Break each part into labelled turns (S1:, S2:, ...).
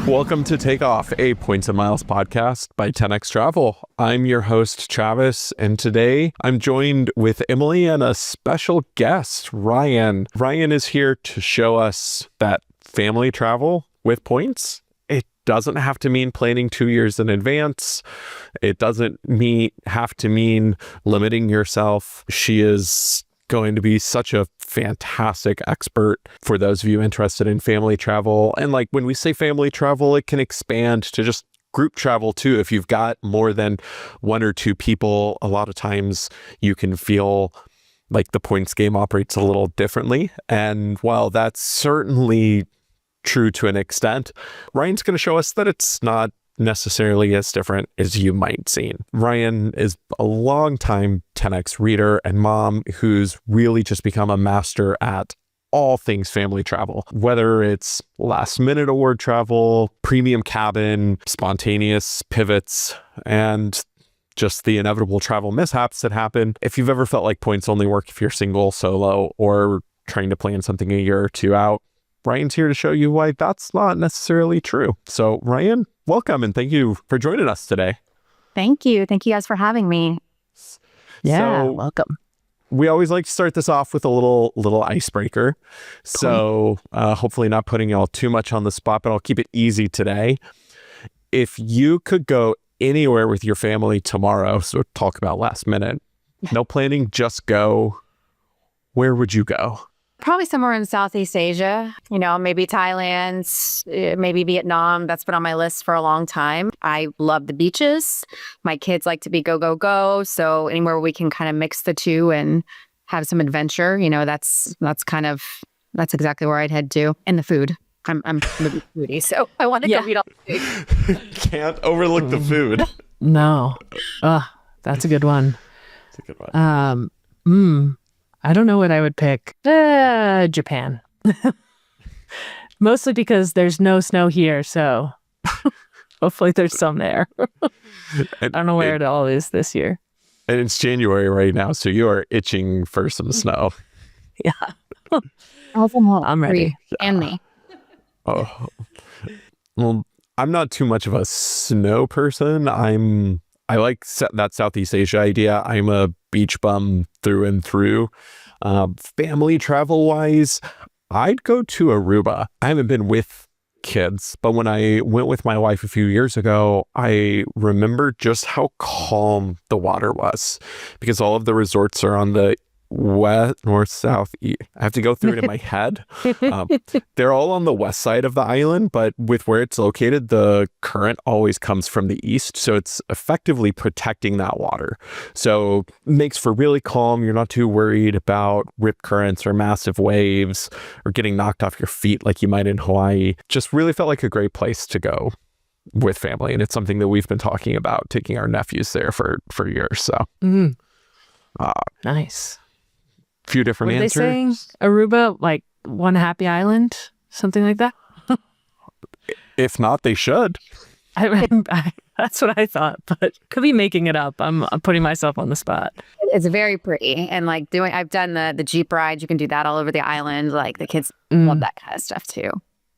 S1: Welcome to Takeoff, a Points and Miles podcast by 10X Travel. I'm your host, Travis, and today I'm joined with Emily and a special guest, Ryan. Ryan is here to show us that family travel with points, it doesn't have to mean planning 2 years in advance. It doesn't have to mean limiting yourself. She is going to be such a fantastic expert for those of you interested in family travel. And like when we say family travel, it can expand to just group travel too. If you've got more than one or two people, a lot of times you can feel like the points game operates a little differently. And while that's certainly true to an extent, Ryan's going to show us that it's not necessarily as different as you might seem. Ryan is a longtime 10X reader and mom who's really just become a master at all things family travel, whether it's last minute award travel, premium cabin, spontaneous pivots, and just the inevitable travel mishaps that happen. If you've ever felt like points only work if you're single, solo, or trying to plan something a year or two out, Ryan's here to show you why that's not necessarily true. So Ryan, welcome and thank you for joining us today.
S2: Thank you. Thank you guys for having me.
S3: Yeah,
S1: so,
S3: welcome.
S1: We always like to start this off with a little icebreaker. So hopefully not putting y'all too much on the spot, but I'll keep it easy today. If you could go anywhere with your family tomorrow, so talk about last minute, no planning, just go, where would you go?
S2: Probably somewhere in Southeast Asia, maybe Thailand, maybe Vietnam. That's been on my list for a long time. I love the beaches. My kids like to be go, go, go. So anywhere we can kind of mix the two and have some adventure, that's exactly where I'd head to. And the food. I'm a big foodie, so I want to go eat all the food.
S1: Can't overlook the food.
S3: No. That's a good one.
S1: That's a good one.
S3: I don't know what I would pick. Japan. Mostly because there's no snow here, so hopefully there's some there. I don't know where it all is this year.
S1: And it's January right now, so you are itching for some snow.
S3: Yeah. I'm ready.
S2: And me.
S1: Oh. Well, I'm not too much of a snow person. I like that Southeast Asia idea. I'm a beach bum through and through. Family travel wise, I'd go to Aruba. I haven't been with kids, but when I went with my wife a few years ago, I remember just how calm the water was because all of the resorts are on the west, north, south, east. I have to go through it in my head. They're all on the west side of the island, but with where it's located, the current always comes from the east. So it's effectively protecting that water. So it makes for really calm. You're not too worried about rip currents or massive waves or getting knocked off your feet like you might in Hawaii. Just really felt like a great place to go with family. And it's something that we've been talking about, taking our nephews there for years. So
S3: Nice.
S1: Few different
S3: What
S1: answers.
S3: Are they saying? Aruba, like one happy island, something like that?
S1: If not, they should.
S3: That's what I thought, but could be making it up. I'm putting myself on the spot.
S2: It's very pretty. And I've done the Jeep ride. You can do that all over the island. Like the kids love that kind of stuff too.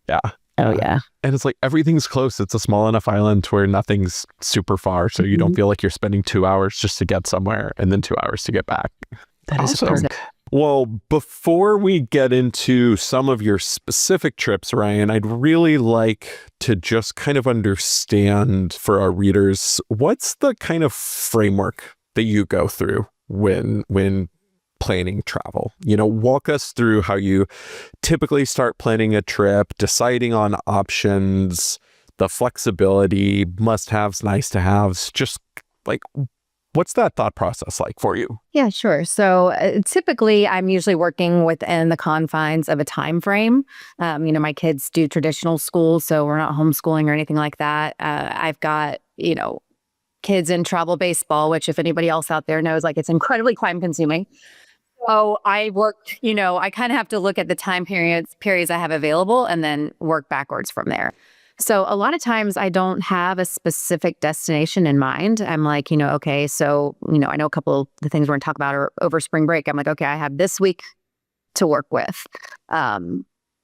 S1: Yeah.
S3: Oh, yeah.
S1: And it's like everything's close. It's a small enough island where nothing's super far. So you don't feel like you're spending 2 hours just to get somewhere and then 2 hours to get back.
S3: That is a perk.
S1: Well, before we get into some of your specific trips, Ryan, I'd really like to just kind of understand for our readers, what's the kind of framework that you go through when planning travel? Walk us through how you typically start planning a trip, deciding on options, the flexibility, must-haves, nice-to-haves, just like what's that thought process like for you?
S2: Yeah, sure. So typically I'm usually working within the confines of a time frame. My kids do traditional school, so we're not homeschooling or anything like that. I've got, kids in travel baseball, which if anybody else out there knows, like it's incredibly time consuming. So I worked, I kind of have to look at the time periods I have available and then work backwards from there. So a lot of times I don't have a specific destination in mind. I'm like, okay, so, I know a couple of the things we're going to talk about are over spring break. I'm like, okay, I have this week to work with.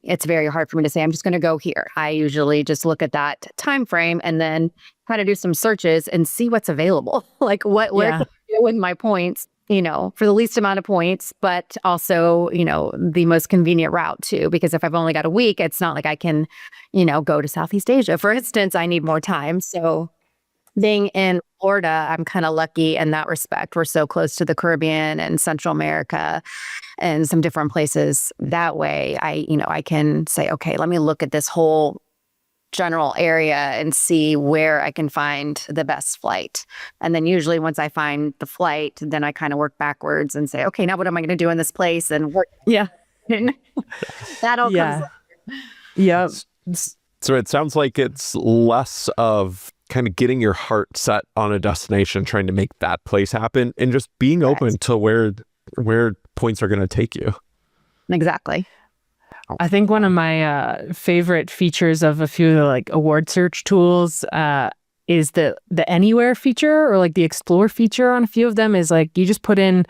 S2: it's very hard for me to say, I'm just going to go here. I usually just look at that time frame and then kind of do some searches and see what's available. Like where can I go with my points, for the least amount of points, but also, the most convenient route too. Because if I've only got a week, it's not like I can, go to Southeast Asia, for instance. I need more time. So being in Florida, I'm kind of lucky in that respect. We're so close to the Caribbean and Central America and some different places. That way, I can say, okay, let me look at this whole general area and see where I can find the best flight. And then usually once I find the flight, then I kind of work backwards and say, okay, now what am I going to do in this place? And work.
S3: Yeah.
S2: That all comes later.
S3: Yeah.
S1: So it sounds like it's less of kind of getting your heart set on a destination, trying to make that place happen, and just being open to where points are going to take you.
S2: Exactly.
S3: I think one of my favorite features of a few of the like award search tools is the anywhere feature, or like the explore feature on a few of them. Is like you just put in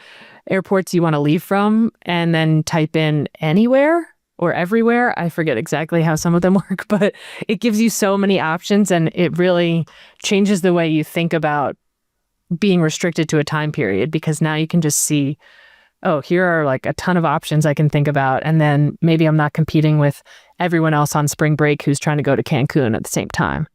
S3: airports you want to leave from and then type in anywhere or everywhere. I forget exactly how some of them work, but it gives you so many options, and it really changes the way you think about being restricted to a time period, because now you can just see, oh, here are like a ton of options I can think about. And then maybe I'm not competing with everyone else on spring break who's trying to go to Cancun at the same time.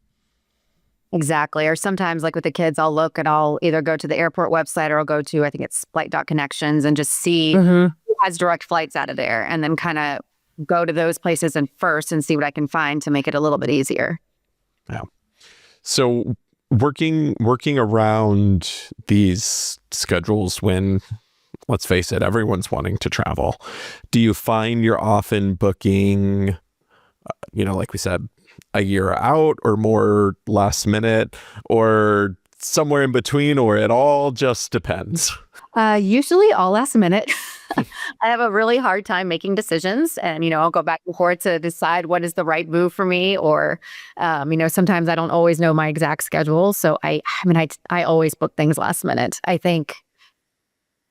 S2: Exactly. Or sometimes like with the kids, I'll look and I'll either go to the airport website or I'll go to, I think it's flight.connections, and just see who has direct flights out of there, and then kind of go to those places and first and see what I can find to make it a little bit easier.
S1: Yeah. So working around these schedules when, let's face it, everyone's wanting to travel, do you find you're often booking, like we said, a year out, or more last minute, or somewhere in between, or it all just depends?
S2: Usually all last minute. I have a really hard time making decisions, and, I'll go back and forth to decide what is the right move for me. Or, sometimes I don't always know my exact schedule. So I always book things last minute. I think,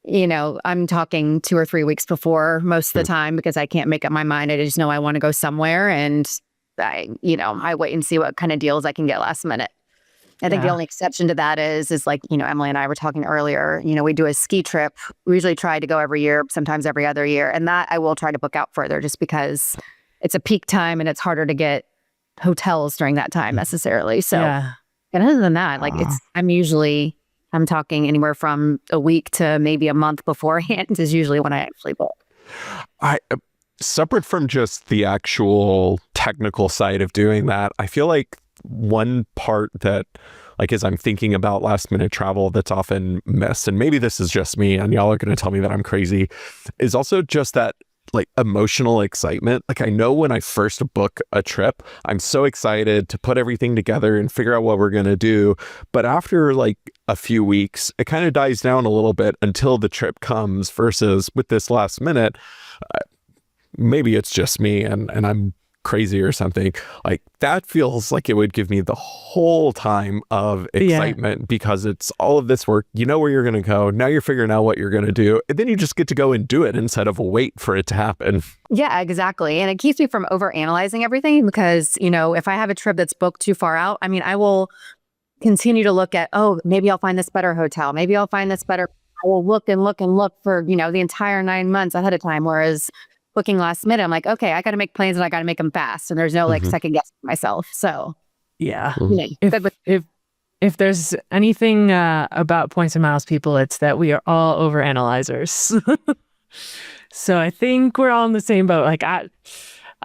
S2: I'm talking 2 or 3 weeks before most of the time, because I can't make up my mind. I just know I want to go somewhere, and I wait and see what kind of deals I can get last minute. I think the only exception to that is like, Emily and I were talking earlier, we do a ski trip. We usually try to go every year, sometimes every other year. And that I will try to book out further, just because it's a peak time and it's harder to get hotels during that time necessarily. So, and other than that, like I'm talking anywhere from a week to maybe a month beforehand is usually when I actually book.
S1: Separate from just the actual technical side of doing that, I feel like one part that, like, as I'm thinking about last minute travel, that's often missed, and maybe this is just me and y'all are going to tell me that I'm crazy, is also just that like emotional excitement. Like, I know when I first book a trip, I'm so excited to put everything together and figure out what we're going to do. But after like a few weeks, it kind of dies down a little bit until the trip comes, versus with this last minute, maybe it's just me and I'm crazy or something. Like, that feels like it would give me the whole time of excitement, because it's all of this work. You know where you're going to go. Now you're figuring out what you're going to do. And then you just get to go and do it instead of wait for it to happen.
S2: Yeah, exactly. And it keeps me from overanalyzing everything, because, if I have a trip that's booked too far out, I will continue to look at, maybe I'll find this better hotel. Maybe I'll find this better. I will look and look and look for, the entire 9 months ahead of time. Whereas booking last minute, I'm like, okay, I got to make plans and I got to make them fast. And there's no like second guessing myself. So
S3: yeah, if there's anything about points and miles, people, it's that we are all over analyzers. So I think we're all in the same boat. Like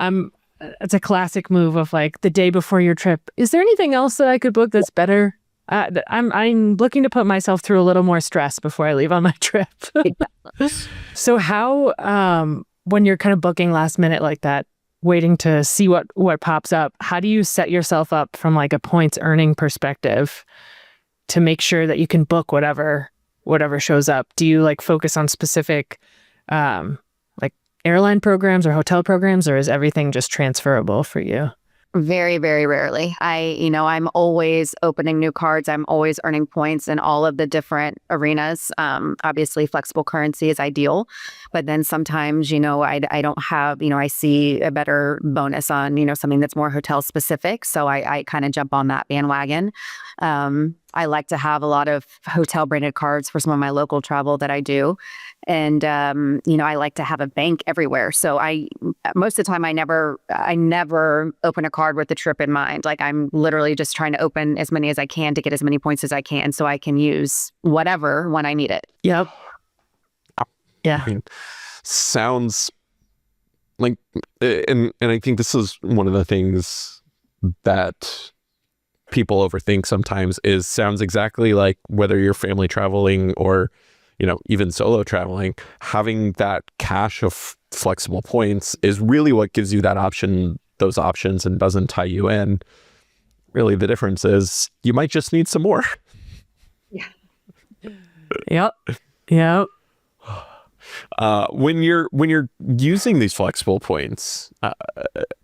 S3: it's a classic move of like the day before your trip. Is there anything else that I could book that's better? I'm looking to put myself through a little more stress before I leave on my trip. So how, when you're kind of booking last minute like that, waiting to see what pops up, how do you set yourself up from like a points earning perspective to make sure that you can book whatever shows up? Do you like focus on specific like airline programs or hotel programs, or is everything just transferable for you?
S2: Very, very rarely. I'm always opening new cards. I'm always earning points in all of the different arenas. Obviously, flexible currency is ideal. But then sometimes, I don't have, I see a better bonus on, something that's more hotel specific. So I kind of jump on that bandwagon. I like to have a lot of hotel branded cards for some of my local travel that I do. And, I like to have a bank everywhere. So most of the time I never open a card with the trip in mind. Like I'm literally just trying to open as many as I can to get as many points as I can so I can use whatever when I need it.
S3: Yep. Yeah.
S1: I mean, sounds like, and I think this is one of the things that people overthink sometimes sounds exactly like whether you're family traveling or, even solo traveling, having that cache of flexible points is really what gives you those options and doesn't tie you in. Really, the difference is you might just need some more.
S3: Yeah. Yep.
S1: When you're using these flexible points,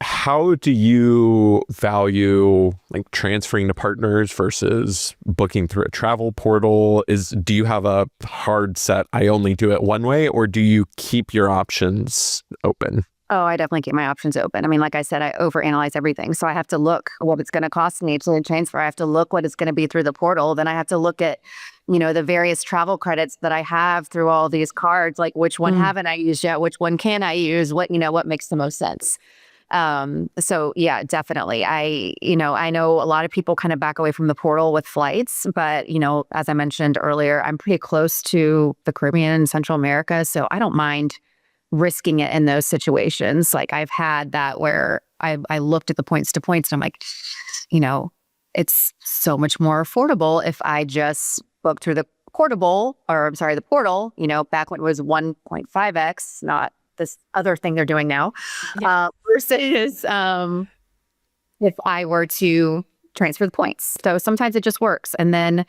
S1: how do you value like transferring to partners versus booking through a travel portal? Do you have a hard set, I only do it one way, or do you keep your options open?
S2: Oh, I definitely keep my options open. I mean, like I said, I overanalyze everything. So I have to look what it's going to cost me to transfer. I have to look what it's going to be through the portal. Then I have to look at, the various travel credits that I have through all these cards. Like which one haven't I used yet? Which one can I use? What makes the most sense? So yeah, definitely. I know a lot of people kind of back away from the portal with flights, but as I mentioned earlier, I'm pretty close to the Caribbean and Central America. So I don't mind risking it in those situations. Like I've had that where I looked at the points to points and I'm like, it's so much more affordable if I just book through the portal, back when it was 1.5x, not this other thing they're doing now, versus if I were to transfer the points. So sometimes it just works. And then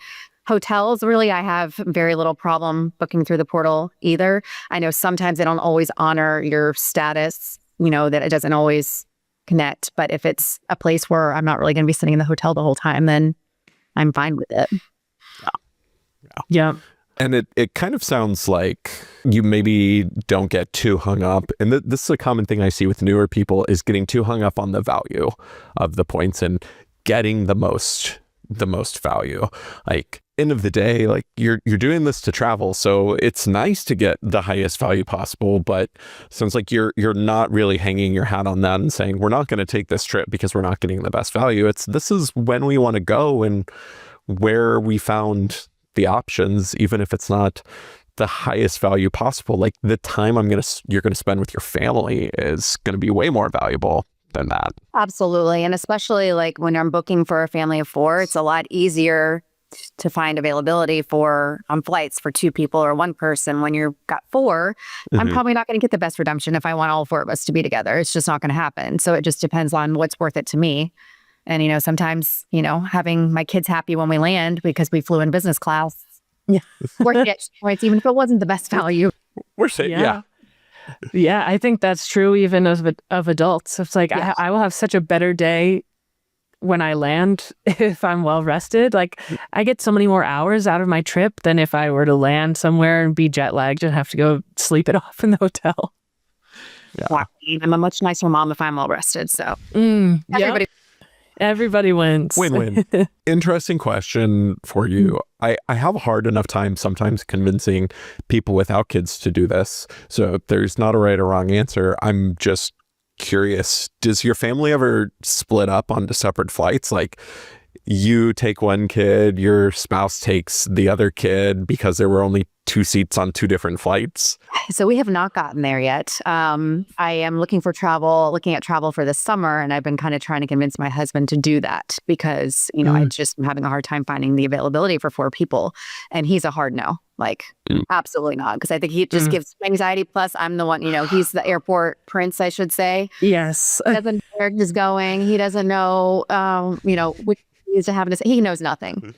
S2: hotels, really, I have very little problem booking through the portal either. I know sometimes they don't always honor your status, that it doesn't always connect. But if it's a place where I'm not really going to be sitting in the hotel the whole time, then I'm fine with it.
S3: Yeah.
S1: And it kind of sounds like you maybe don't get too hung up. And this is a common thing I see with newer people is getting too hung up on the value of the points and getting the most value. Like end of the day, like you're doing this to travel, so it's nice to get the highest value possible, but sounds like you're not really hanging your hat on that and saying we're not going to take this trip because we're not getting the best value. This is when we want to go and where we found the options, even if it's not the highest value possible. Like the time you're going to spend with your family is going to be way more valuable than that.
S2: Absolutely. And especially like when I'm booking for a family of 4, it's a lot easier to find availability on flights for 2 people or 1 person. When you've got 4, I'm probably not going to get the best redemption if I want all 4 of us to be together. It's just not going to happen. So it just depends on what's worth it to me. And, sometimes, having my kids happy when we land because we flew in business class, worth it. Even if it wasn't the best value.
S1: We're saying, yeah.
S3: Yeah, I think that's true even of adults. It's like I will have such a better day when I land if I'm well rested. Like I get so many more hours out of my trip than if I were to land somewhere and be jet lagged and have to go sleep it off in the hotel.
S1: Yeah.
S2: I'm a much nicer mom if I'm well rested. So
S3: everybody wins.
S1: Win-win. Interesting question for you. I have a hard enough time sometimes convincing people without kids to do this. So there's not a right or wrong answer. I'm just curious. Does your family ever split up onto separate flights? Like you take one kid, your spouse takes the other kid because there were only 2 seats on 2 different flights?
S2: So we have not gotten there yet. I am looking at travel for this summer, and I've been kind of trying to convince my husband to do that because, I just am having a hard time finding the availability for 4 people. And he's a hard no, like absolutely not. Because I think he just gives anxiety. Plus I'm the one, he's the airport prince, I should say.
S3: Yes.
S2: He doesn't know where he's going. He doesn't know, which he's having to say. He knows nothing.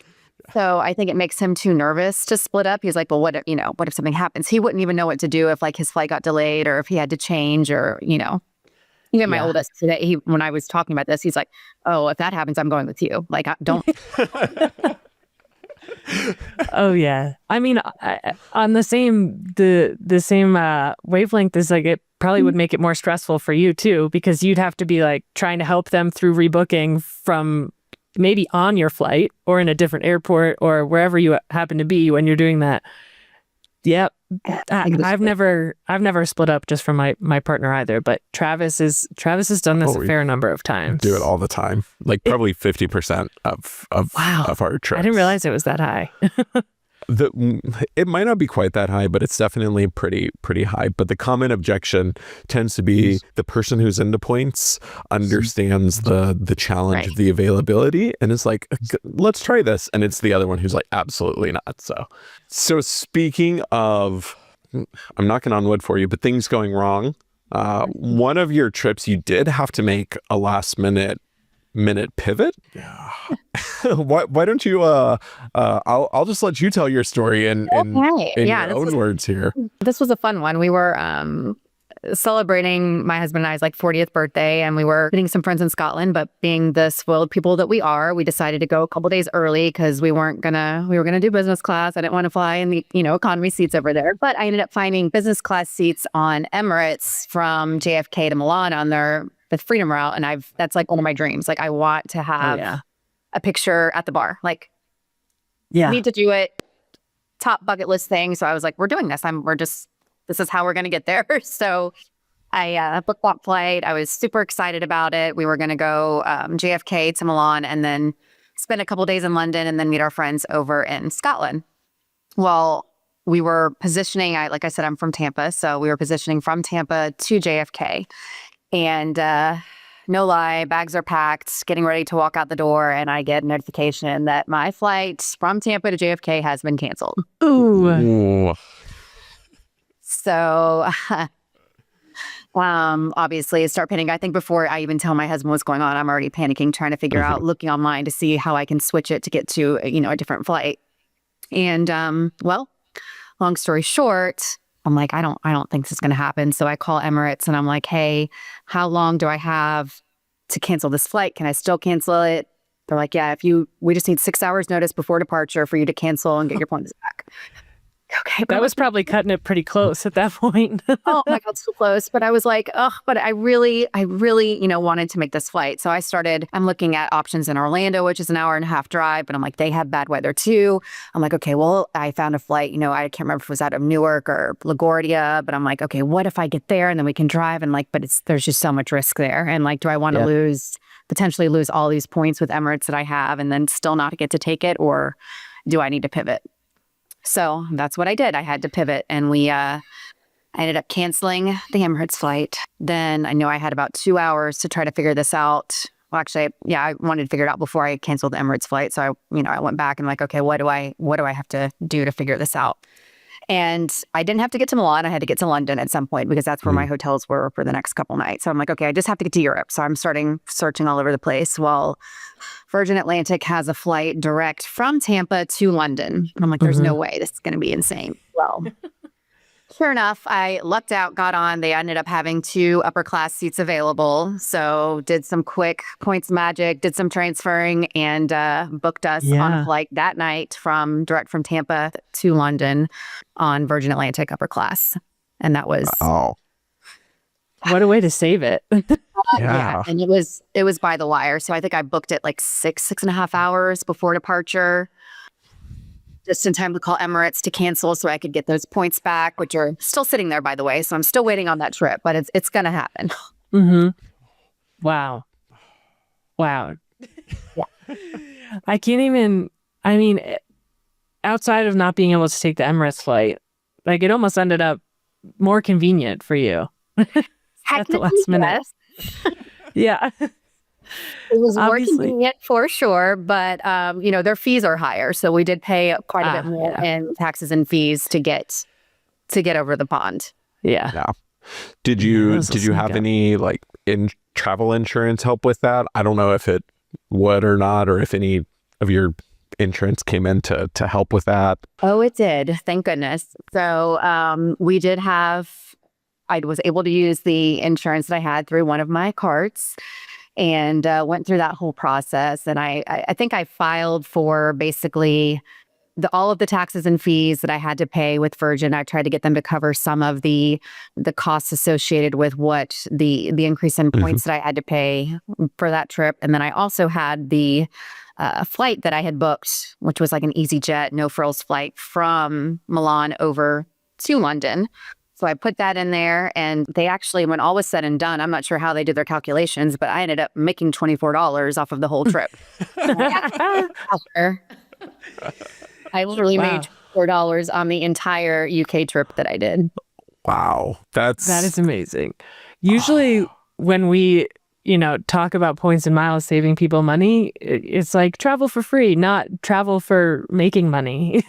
S2: So I think it makes him too nervous to split up. He's like, well, what if something happens? He wouldn't even know what to do if like his flight got delayed or if he had to change or, Even my oldest today, when I was talking about this, he's like, oh, if that happens, I'm going with you. Like, don't.
S3: Oh yeah. I mean, on the same wavelength is like it probably would make it more stressful for you too, because you'd have to be like trying to help them through rebooking from maybe on your flight or in a different airport or wherever you happen to be when you're doing that. Yep. I've never split up just from my partner either, but Travis has done this a fair number of times.
S1: Do it all the time. Like probably 50% of our trips.
S3: I didn't realize it was that high.
S1: It might not be quite that high, but it's definitely pretty high. But the common objection tends to be the person who's into points understands the challenge of the availability and is like, let's try this. And it's the other one who's like, absolutely not. So speaking of, I'm knocking on wood for you, but things going wrong. One of your trips, you did have to make a last minute pivot. Yeah. Why don't you I'll just let you tell your story in your own words here.
S2: This was a fun one. We were celebrating my husband and I's like 40th birthday, and we were meeting some friends in Scotland, but being the spoiled people that we are, we decided to go a couple days early because we were gonna do business class. I didn't want to fly in the economy seats over there, but I ended up finding business class seats on Emirates from JFK to Milan on the Freedom route, and that's like one of my dreams. Like I want to have a picture at the bar. Like, I need to do it. Top bucket list thing. So I was like, we're doing this. This is how we're gonna get there. So I booked that flight. I was super excited about it. We were gonna go JFK to Milan and then spend a couple days in London and then meet our friends over in Scotland. Well, we were positioning. Like I said, I'm from Tampa, so we were positioning from Tampa to JFK. And no lie, bags are packed, getting ready to walk out the door, and I get a notification that my flight from Tampa to JFK has been canceled.
S3: Ooh.
S2: So obviously I start panicking. I think before I even tell my husband what's going on, I'm already panicking, trying to figure out, looking online to see how I can switch it to get to a different flight. And long story short, I'm like, I don't think this is going to happen. So I call Emirates and I'm like, hey, how long do I have to cancel this flight? Can I still cancel it? They're like, yeah, we just need 6 hours notice before departure for you to cancel and get your points back. Okay.
S3: That was probably cutting it pretty close at that point.
S2: Oh my God, so close. But I was like, but I really, wanted to make this flight. So I'm looking at options in Orlando, which is an hour and a half drive, but I'm like, they have bad weather too. I'm like, okay, well, I found a flight, I can't remember if it was out of Newark or LaGuardia, but I'm like, okay, what if I get there and then we can drive? And like, but there's just so much risk there. And like, do I want to potentially lose all these points with Emirates that I have and then still not get to take it? Or do I need to pivot? So that's what I did. I had to pivot, and I ended up canceling the Emirates flight. Then I know I had about 2 hours to try to figure this out. Well, actually, I wanted to figure it out before I canceled the Emirates flight. So I went back and like, okay, what do I have to do to figure this out? And I didn't have to get to Milan. I had to get to London at some point because that's where my hotels were for the next couple nights. So I'm like, okay, I just have to get to Europe. So I'm starting searching all over the place. Well, Virgin Atlantic has a flight direct from Tampa to London. And I'm like, there's no way. This is going to be insane. Well, sure enough, I lucked out, got on. They ended up having 2 upper class seats available. So did some quick points magic, did some transferring, and booked us on a flight that night direct from Tampa to London on Virgin Atlantic upper class. And that was...
S1: Oh.
S3: What a way to save it.
S2: Yeah. And it was by the wire. So I think I booked it like 6.5 hours before departure, just in time to call Emirates to cancel so I could get those points back, which are still sitting there, by the way. So I'm still waiting on that trip, but it's going to happen.
S3: Wow.
S2: Yeah.
S3: I can't even, outside of not being able to take the Emirates flight, like it almost ended up more convenient for you. At the last minute.
S2: Yes.
S3: Yeah.
S2: It was more convenient for sure, but their fees are higher, so we did pay quite a bit more in taxes and fees to get over the pond.
S3: Yeah.
S1: Did you have any like travel insurance help with that? I don't know if it would or not, or if any of your insurance came in to help with that.
S2: Oh, it did. Thank goodness. So we did have. I was able to use the insurance that I had through one of my cards and went through that whole process. And I think I filed for basically all of the taxes and fees that I had to pay with Virgin. I tried to get them to cover some of the costs associated with what the increase in points that I had to pay for that trip. And then I also had the flight that I had booked, which was like an EasyJet, no frills flight from Milan over to London. So I put that in there, and they actually, when all was said and done, I'm not sure how they did their calculations, but I ended up making $24 off of the whole trip. I literally made $4 on the entire UK trip that I did.
S1: Wow. That
S3: is amazing. Usually when we, talk about points and miles saving people money, it's like travel for free, not travel for making money.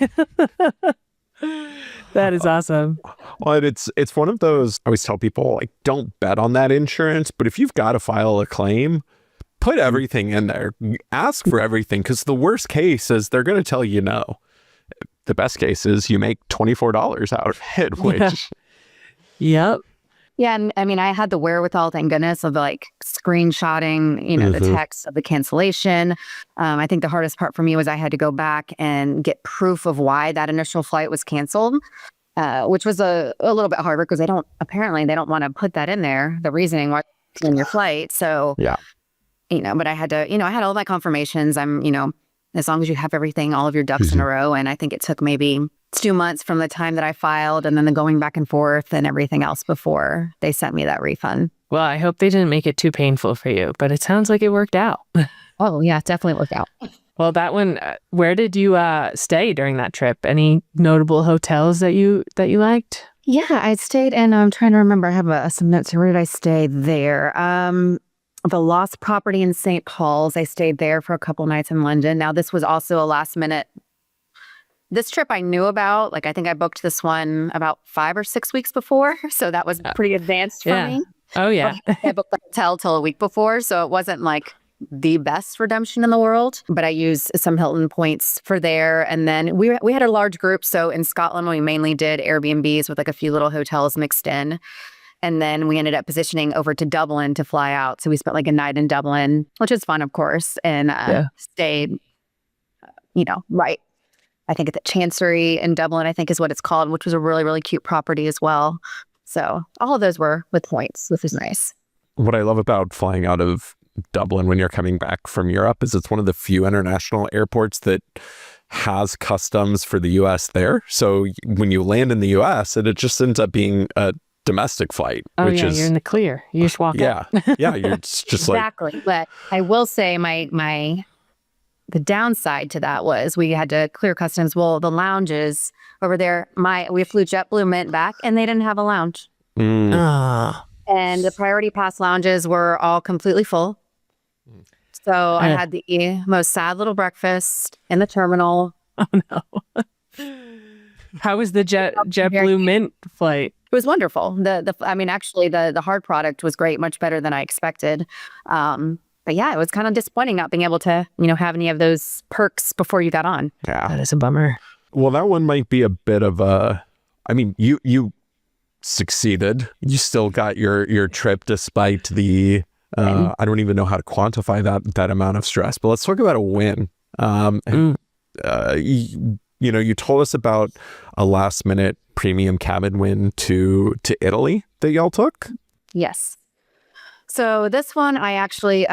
S3: That is awesome.
S1: Well, it's one of those, I always tell people, like, don't bet on that insurance, but if you've got to file a claim, put everything in there. Ask for everything, because the worst case is they're going to tell you no. The best case is you make $24 out of it, which...
S3: Yep.
S2: Yeah, and I mean, I had the wherewithal, thank goodness, of like screenshotting, the text of the cancellation. I think the hardest part for me was I had to go back and get proof of why that initial flight was canceled, which was a little bit harder because they don't want to put that in there, the reasoning why it's in your flight. So,
S1: yeah,
S2: but I had to, I had all my confirmations. As long as you have everything, all of your ducks in a row. And I think it took maybe 2 months from the time that I filed and then the going back and forth and everything else before they sent me that refund.
S3: Well, I hope they didn't make it too painful for you, but it sounds like it worked out.
S2: Oh, yeah, it definitely worked out.
S3: Well, that one, where did you stay during that trip? Any notable hotels that you liked?
S2: Yeah, I stayed in, I'm trying to remember, I have some notes here. Where did I stay there? The Lost Property in St. Paul's. I stayed there for a couple nights in London. Now, this was also a last minute. This trip I knew about. Like, I think I booked this one about 5 or 6 weeks before. So that was pretty advanced for me.
S3: Oh, yeah.
S2: I booked the hotel till a week before. So it wasn't like the best redemption in the world. But I used some Hilton points for there. And then we had a large group. So in Scotland, we mainly did Airbnbs with like a few little hotels mixed in. And then we ended up positioning over to Dublin to fly out. So we spent like a night in Dublin, which is fun, of course, and stayed, right. I think at the Chancery in Dublin, I think is what it's called, which was a really, really cute property as well. So all of those were with points, which is nice.
S1: What I love about flying out of Dublin when you're coming back from Europe is it's one of the few international airports that has customs for the U.S. there. So when you land in the U.S., it just ends up being a domestic flight.
S3: Oh, which is, you're in the clear. You just walk
S1: out. Yeah, you're just
S2: exactly.
S1: Like...
S2: But I will say the downside to that was we had to clear customs. Well, the lounges over there, we flew JetBlue Mint back, and they didn't have a lounge. And the Priority Pass lounges were all completely full. So I had the most sad little breakfast in the terminal.
S3: Oh, no. How was the JetBlue Mint flight?
S2: It was wonderful. Actually, the hard product was great, much better than I expected. But yeah, it was kind of disappointing not being able to, have any of those perks before you got on.
S1: Yeah,
S3: that is a bummer.
S1: Well, that one might be a bit of a. I mean, you succeeded. You still got your trip despite the. I don't even know how to quantify that amount of stress. But let's talk about a win. You told us about a last minute premium cabin win to Italy that y'all took.
S2: Yes. So this one, I actually,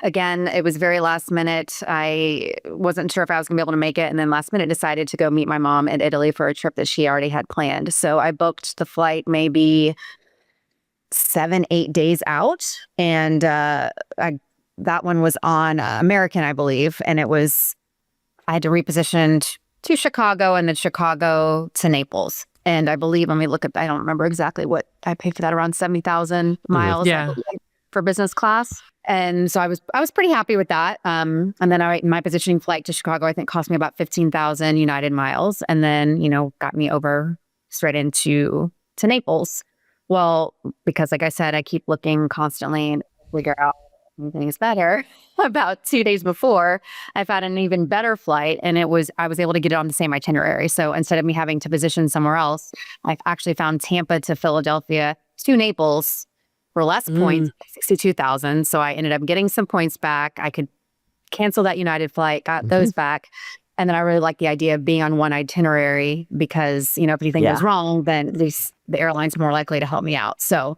S2: again, it was very last minute. I wasn't sure if I was going to be able to make it. And then last minute decided to go meet my mom in Italy for a trip that she already had planned. So I booked the flight maybe 7-8 days out. And that one was on American, I believe. And I had to reposition to Chicago and then Chicago to Naples. And I believe, I don't remember exactly what I paid for that, around 70,000 miles for business class. And so I was pretty happy with that. And then my positioning flight to Chicago, I think cost me about 15,000 United miles. And then, got me over straight into Naples. Well, because like I said, I keep looking constantly and figure out anything is better. About 2 days before, I found an even better flight, and I was able to get it on the same itinerary. So instead of me having to position somewhere else, I actually found Tampa to Philadelphia to Naples for less points, 62,000. So I ended up getting some points back. I could cancel that United flight, got those back, And then I really like the idea of being on one itinerary because, if anything goes wrong, then at least the airline's more likely to help me out. So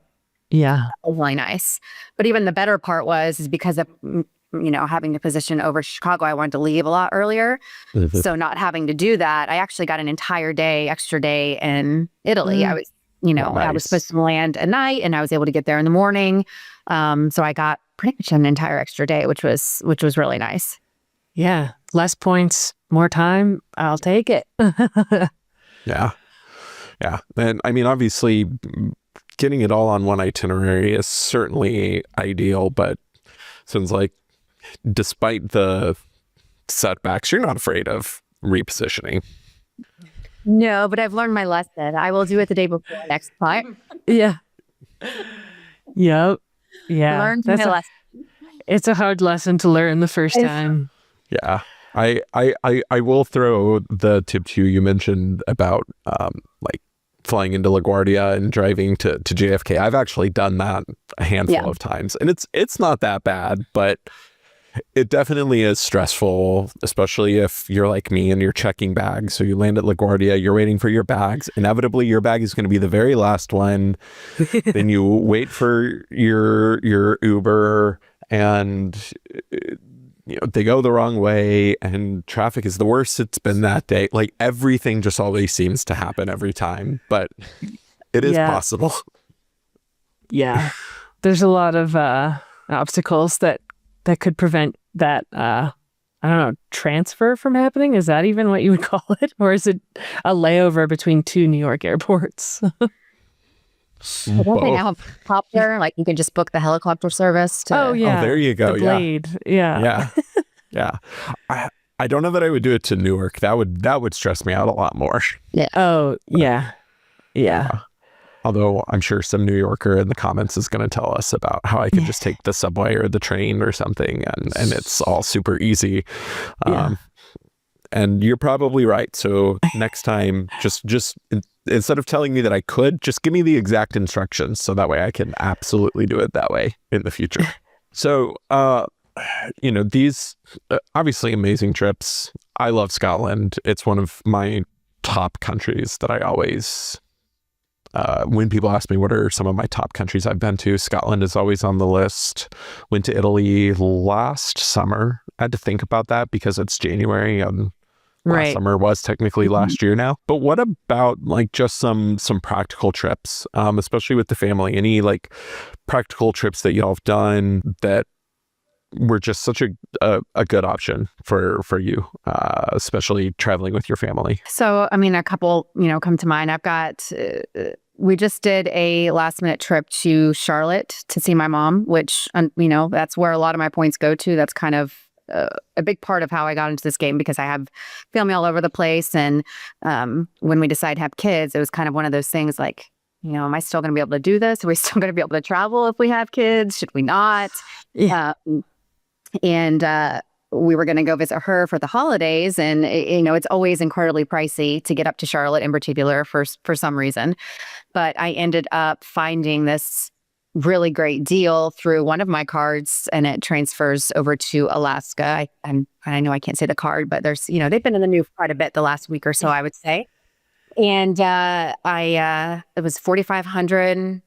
S3: yeah,
S2: really nice. But even the better part is because of, having the position over Chicago, I wanted to leave a lot earlier. So not having to do that, I actually got an entire extra day in Italy. I was, I was supposed to land at night and I was able to get there in the morning. So I got pretty much an entire extra day, which was really nice.
S3: Yeah. Less points, more time. I'll take it.
S1: Yeah. Yeah. And I mean, obviously, getting it all on one itinerary is certainly ideal, but sounds like despite the setbacks, you're not afraid of repositioning.
S2: No, but I've learned my lesson. I will do it the day before next time.
S3: Yeah. Yep. Yeah.
S2: Learned my lesson.
S3: It's a hard lesson to learn the first time.
S1: Yeah. I will throw the tip to you. You mentioned about like flying into LaGuardia and driving to JFK. I've actually done that a handful of times, and it's not that bad, but it definitely is stressful, especially if you're like me and you're checking bags. So you land at LaGuardia, you're waiting for your bags. Inevitably, your bag is going to be the very last one. Then you wait for your Uber, and they go the wrong way, and traffic is the worst it's been that day. Like everything just always seems to happen every time, but it is possible.
S3: Yeah. There's a lot of obstacles that could prevent that, I don't know, transfer from happening. Is that even what you would call it? Or is it a layover between two New York airports?
S2: I don't think I have a helicopter. Like you can just book the helicopter service.
S1: Oh, there you go.
S3: The Blade. Yeah.
S1: I don't know that I would do it to Newark. That would stress me out a lot more.
S2: Yeah.
S3: Oh, yeah. Yeah.
S1: Although I'm sure some New Yorker in the comments is going to tell us about how I could just take the subway or the train or something, and it's all super easy. And you're probably right. So next time, just instead of telling me that I could, just give me the exact instructions so that way I can absolutely do it that way in the future. So, these obviously amazing trips. I love Scotland. It's one of my top countries that I always, when people ask me what are some of my top countries I've been to, Scotland is always on the list. Went to Italy last summer. I had to think about that because it's January and last summer was technically last year now. But what about like just some practical trips, especially with the family? Any like practical trips that y'all have done that were just such a good option for you, especially traveling with your family?
S2: So, I mean, a couple, come to mind. I've got, we just did a last minute trip to Charlotte to see my mom, which, that's where a lot of my points go to. That's kind of a big part of how I got into this game because I have family all over the place. And when we decided to have kids, it was kind of one of those things like, am I still going to be able to do this? Are we still going to be able to travel if we have kids? Should we not?
S3: Yeah.
S2: And we were going to go visit her for the holidays. And, it's always incredibly pricey to get up to Charlotte in particular for some reason. But I ended up finding this really great deal through one of my cards, and it transfers over to Alaska. I know I can't say the card, but there's, they've been in the news quite a bit the last week or so, I would say. And it was 4,500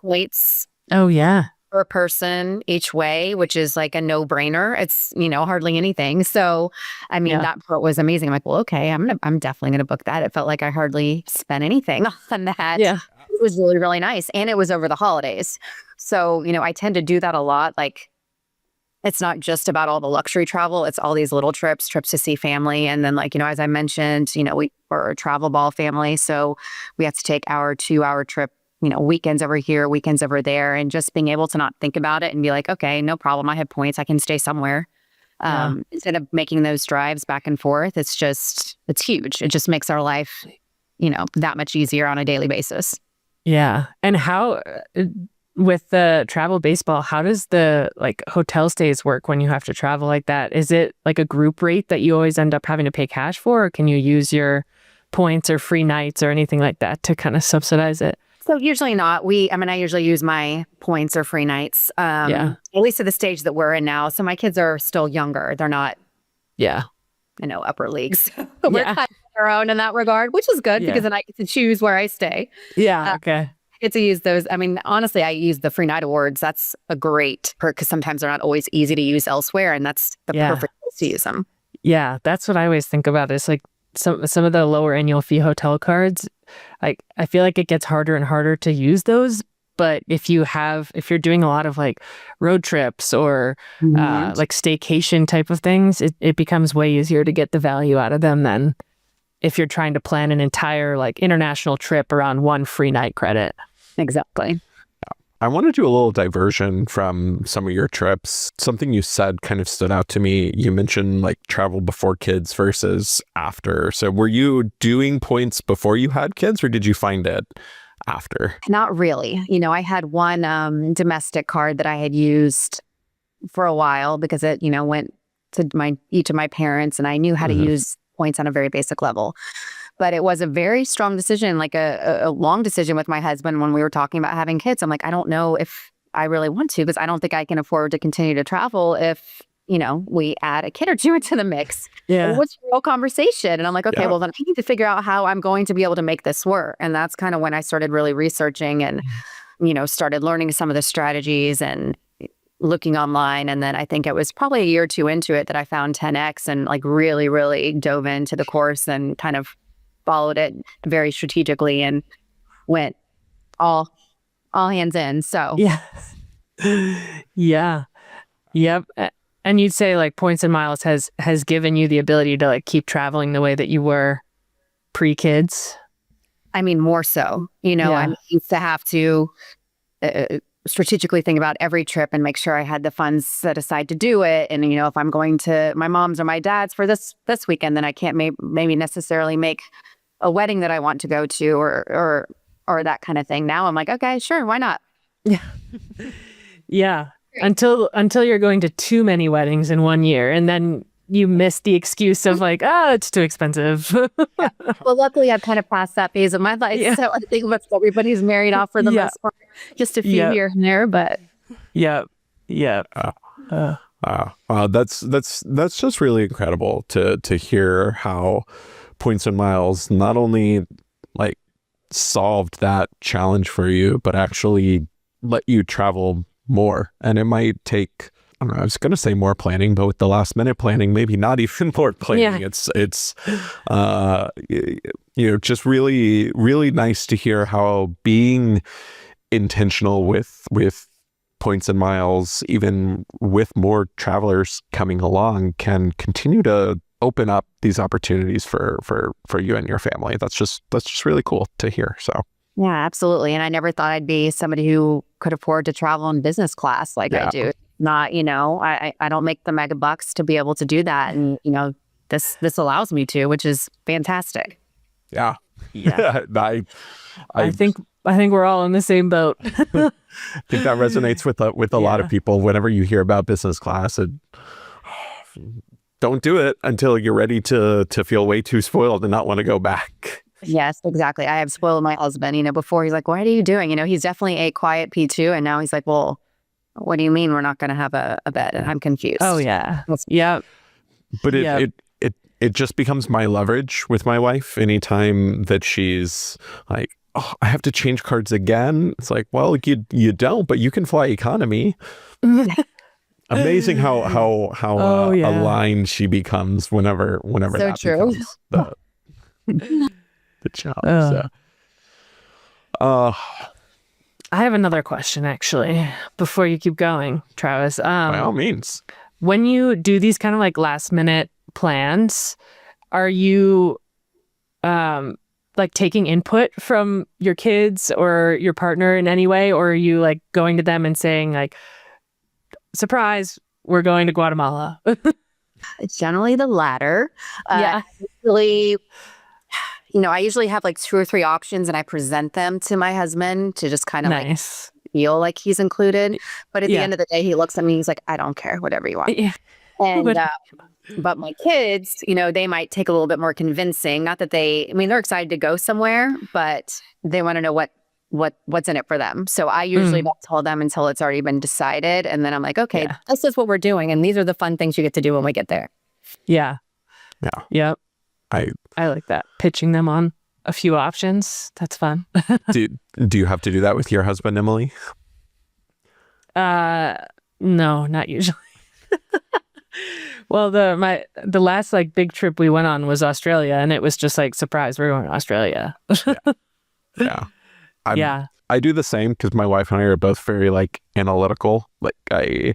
S2: points.
S3: Oh, yeah.
S2: Per person each way, which is like a no-brainer. It's, hardly anything. So, I mean, that part was amazing. I'm like, well, okay, I'm definitely going to book that. It felt like I hardly spent anything on that.
S3: Yeah.
S2: It was really, really nice. And it was over the holidays. So, I tend to do that a lot. Like, it's not just about all the luxury travel. It's all these little trips to see family. And then like, as I mentioned, we were a travel ball family. So we have to take our 2-hour trip, weekends over here, weekends over there, and just being able to not think about it and be like, okay, no problem. I have points. I can stay somewhere. Instead of making those drives back and forth, it's huge. It just makes our life, that much easier on a daily basis.
S3: Yeah. And how, with the travel baseball, how does the like hotel stays work when you have to travel like that? Is it like a group rate that you always end up having to pay cash for, or can you use your points or free nights or anything like that to kind of subsidize it?
S2: So usually not. I usually use my points or free nights, at least at the stage that we're in now. So my kids are still younger. They're not upper leagues. We're
S3: Yeah.
S2: kind of on our own in that regard, which is good
S3: Yeah.
S2: because then I get to choose where I stay.
S3: Yeah. Okay.
S2: Get to use those. I mean, honestly, I use the free night awards. That's a great perk because sometimes they're not always easy to use elsewhere, and that's the perfect place to use them.
S3: Yeah, that's what I always think about. Is like some of the lower annual fee hotel cards. Like I feel like it gets harder and harder to use those. But if you're doing a lot of like road trips or like staycation type of things, it becomes way easier to get the value out of them than if you're trying to plan an entire like international trip around one free night credit.
S2: Exactly.
S1: I want to do a little diversion from some of your trips. Something you said kind of stood out to me. You mentioned like travel before kids versus after. So were you doing points before you had kids, or did you find it after?
S2: Not really. I had one domestic card that I had used for a while because it, went to each of my parents, and I knew how to use points on a very basic level. But it was a very strong decision, like a long decision with my husband when we were talking about having kids. I'm like, I don't know if I really want to, because I don't think I can afford to continue to travel if, we add a kid or two into the mix.
S3: Yeah.
S2: What's the real conversation? And I'm like, okay, well, then I need to figure out how I'm going to be able to make this work. And that's kind of when I started really researching and, started learning some of the strategies and looking online. And then I think it was probably a year or two into it that I found 10X and like really, really dove into the course and kind of followed it very strategically and went all hands in. So
S3: yeah. Yep. And you'd say like Points and Miles has given you the ability to like keep traveling the way that you were pre-kids.
S2: I mean, more so, I used to have to strategically think about every trip and make sure I had the funds set aside to do it. And, if I'm going to my mom's or my dad's for this weekend, then I can't maybe necessarily make a wedding that I want to go to or that kind of thing. Now I'm like, okay, sure. Why not?
S3: Yeah. Yeah. Until you're going to too many weddings in one year, and then you miss the excuse of like, it's too expensive.
S2: Yeah. Well, luckily I've kind of passed that phase of my life. Yeah. So I think everybody's married off for the most part, just a few here and there, but.
S3: Yeah. Yeah.
S1: That's just really incredible to hear how Points and Miles not only like solved that challenge for you, but actually let you travel more. And it might take, I don't know, I was going to say more planning, but with the last minute planning, maybe not even more planning. Yeah. It's just really, really nice to hear how being intentional with Points and Miles, even with more travelers coming along, can continue to open up these opportunities for you and your family. That's just really cool to hear. So
S2: yeah, absolutely. And I never thought I'd be somebody who could afford to travel in business class like I do. Not, I don't make the mega bucks to be able to do that. And, this allows me to, which is fantastic.
S1: Yeah.
S3: Yeah. I think we're all in the same boat.
S1: I think that resonates with a lot of people. Whenever you hear about business class, don't do it until you're ready to feel way too spoiled and not want to go back.
S2: Yes, exactly. I have spoiled my husband, before he's like, what are you doing? He's definitely a quiet P2. And now he's like, well, what do you mean we're not going to have a bed? And I'm confused.
S3: Oh, yeah. Yeah.
S1: But it just becomes my leverage with my wife anytime that she's like, oh, I have to change cards again. It's like, well, you don't, but you can fly economy. Amazing how aligned she becomes whenever
S2: so
S1: that
S2: true.
S1: becomes the challenge.
S3: I have another question, actually, before you keep going, Travis.
S1: By all means.
S3: When you do these kind of like last minute plans, are you like taking input from your kids or your partner in any way? Or are you like going to them and saying like, surprise, we're going to Guatemala?
S2: It's generally the latter. I usually have like 2 or 3 options and I present them to my husband to just kind of like feel like he's included. But at the end of the day, he looks at me, he's like, I don't care, whatever you want. Yeah. And, but my kids, they might take a little bit more convincing. Not that they're excited to go somewhere, but they want to know what's in it for them. So I usually don't tell them until it's already been decided. And then I'm like, okay, this is what we're doing. And these are the fun things you get to do when we get there.
S3: Yeah.
S1: Yeah.
S3: Yep.
S1: I
S3: like that. Pitching them on a few options. That's fun.
S1: do you have to do that with your husband, Emily?
S3: No, not usually. Well, the last like big trip we went on was Australia, and it was just like, surprise, we're going to Australia.
S1: Yeah.
S3: Yeah.
S1: I do the same because my wife and I are both very like analytical. Like I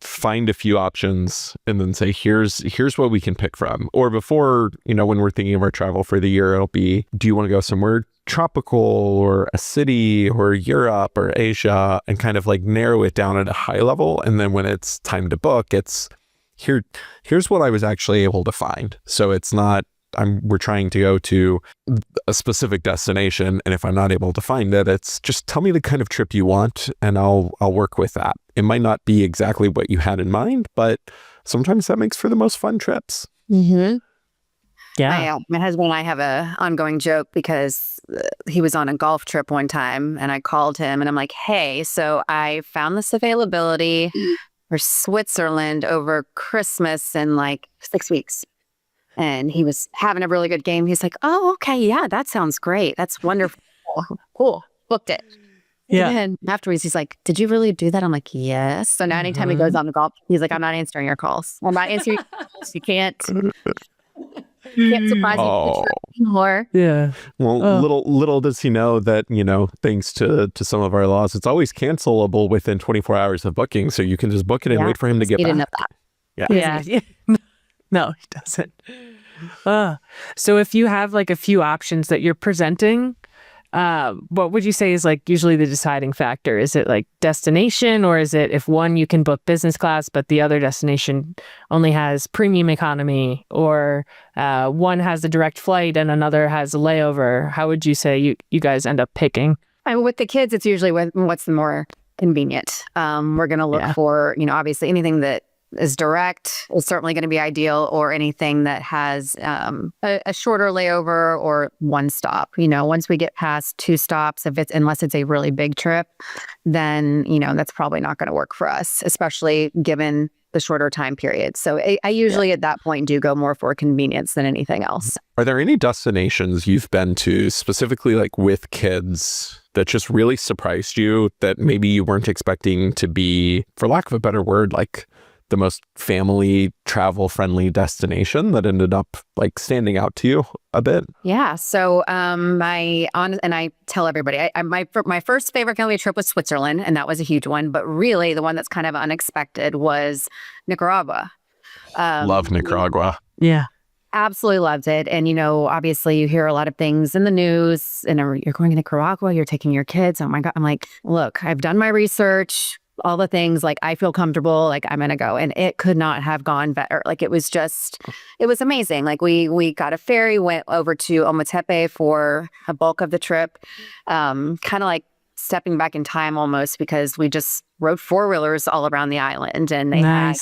S1: find a few options and then say, here's what we can pick from. Or before, when we're thinking of our travel for the year, it'll be, do you want to go somewhere tropical or a city or Europe or Asia, and kind of like narrow it down at a high level. And then when it's time to book, it's here's what I was actually able to find. So it's not, we're trying to go to a specific destination, and if I'm not able to find it, it's just tell me the kind of trip you want and I'll work with that. It might not be exactly what you had in mind, but sometimes that makes for the most fun trips.
S2: Mm-hmm.
S3: Yeah.
S2: My husband and I have a ongoing joke because he was on a golf trip one time, and I called him and I'm like, hey, so I found this availability for Switzerland over Christmas in like 6 weeks. And he was having a really good game. He's like, oh, okay. Yeah, that sounds great. That's wonderful. Cool. Booked it.
S3: Yeah.
S2: And afterwards, he's like, did you really do that? I'm like, yes. So now anytime he goes on the golf, he's like, I'm not answering your calls. I'm not answering your calls. You can't surprise me anymore.
S3: Yeah.
S1: Well, little does he know that, thanks to some of our laws, it's always cancelable within 24 hours of booking. So you can just book it and wait for him to get
S2: He
S1: back.
S2: didn't know that.
S3: Yeah. No, he doesn't. So if you have like a few options that you're presenting, what would you say is like usually the deciding factor? Is it like destination, or is it if one you can book business class, but the other destination only has premium economy, or one has a direct flight and another has a layover? How would you say you guys end up picking?
S2: With the kids, it's usually what's the more convenient. We're going to look for, obviously anything that is direct is certainly going to be ideal, or anything that has a shorter layover or one stop. Once we get past 2 stops, unless it's a really big trip, then that's probably not going to work for us, especially given the shorter time period. So I usually at that point do go more for convenience than anything else.
S1: Are there any destinations you've been to specifically like with kids that just really surprised you, that maybe you weren't expecting to be, for lack of a better word, like the most family travel friendly destination that ended up like standing out to you a bit?
S2: Yeah. So and I tell everybody, my first favorite family trip was Switzerland, and that was a huge one. But really, the one that's kind of unexpected was Nicaragua.
S1: Love Nicaragua.
S3: Yeah.
S2: Absolutely loved it. And, obviously you hear a lot of things in the news, and you're going to Nicaragua, you're taking your kids. Oh my God. I'm like, look, I've done my research, all the things, like I feel comfortable, like I'm going to go. And it could not have gone better. Like it was amazing. Like we got a ferry, went over to Ometepe for a bulk of the trip. Kind of like stepping back in time almost, because we just rode 4-wheelers all around the island, and they had,